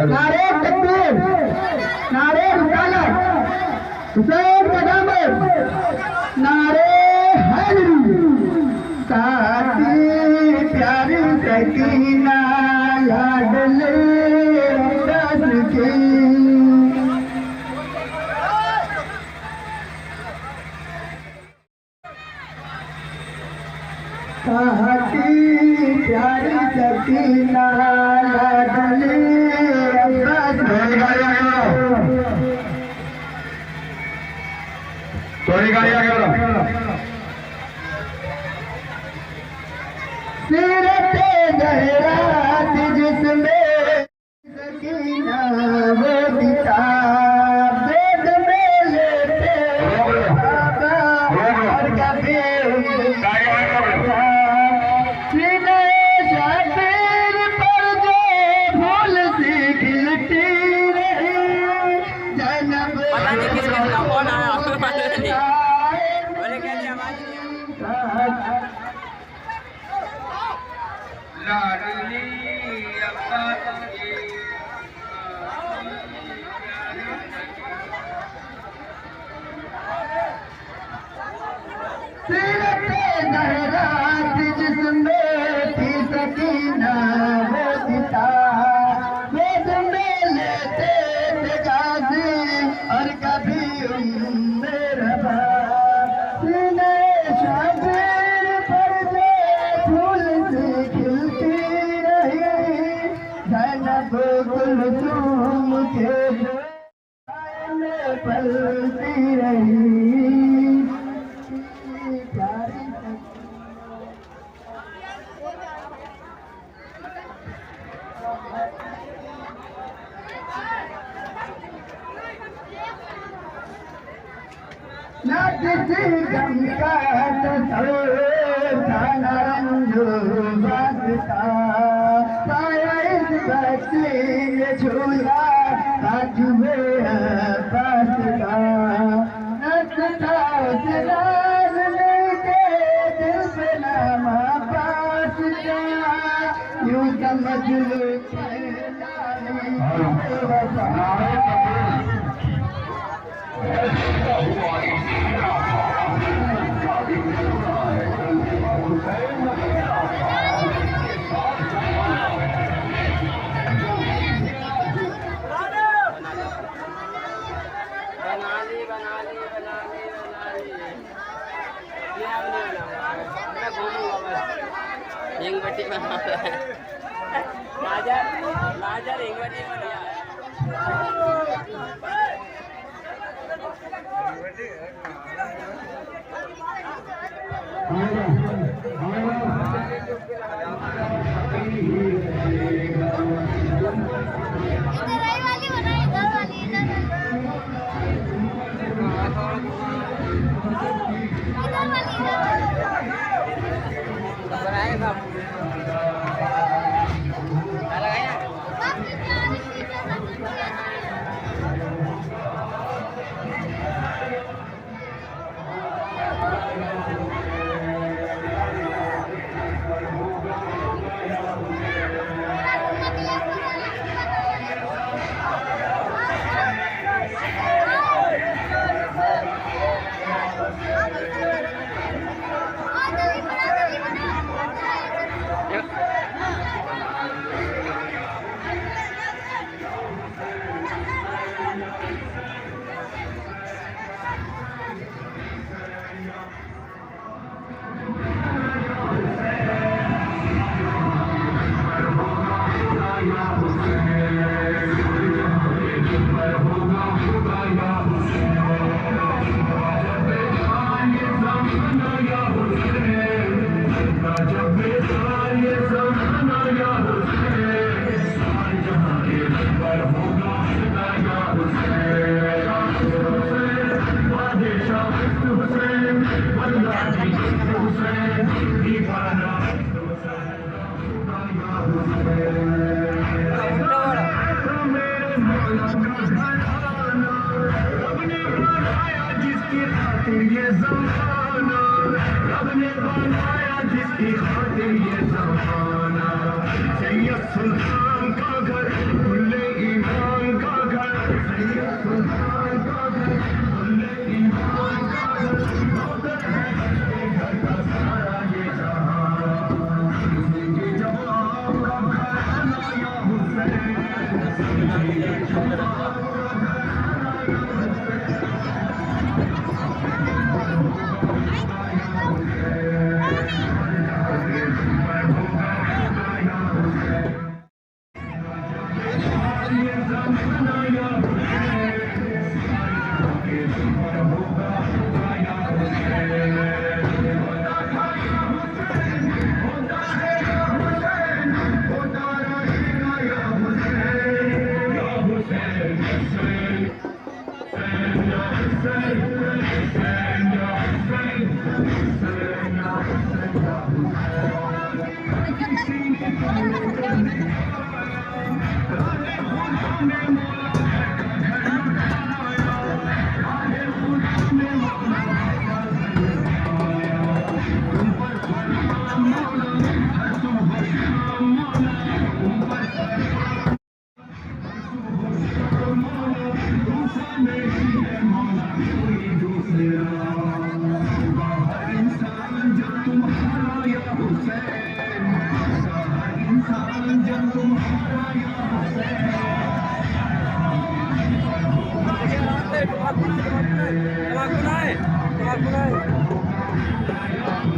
नारे तकबीर, नारे रिसालत, हुसैन कदम, नारे हैदरी, साथी प्यारी सकीना लाडले रस की। साथी प्यारी सकीना लाडले थोड़ी गाड़ी आगे बढ़ो। सीरते जहरात जिसमें सकीना वो दिता वेद में लेते बाबा और कभी सीने शातिर पर जो फूल सी खिलती रही जन्म लाडली सीरते जहरात जिसमें थी सकीना वो दिता वेद में लेते थे गाजी और कभी मेरा सीने शातिर पर जो फूल से खिलती रही जैनब कुलसूम के में पलती रही प्यारी ना किसी गम का तस्वीर ना रंजो बसता साया इस बच्ची ने झूला आज मेरा बसता नचता उस राज लेके दिल पे नामा पास का यूं समझ लो हिंगवटी में राजा हिंगवटी में लिया सुल्तान का घर खुले ईमान का घर सुल्तान का घर खुले ईमान का घर घर का सारा ये जहां जिंदगी जवाब का घर अनाया हुसैन Come on.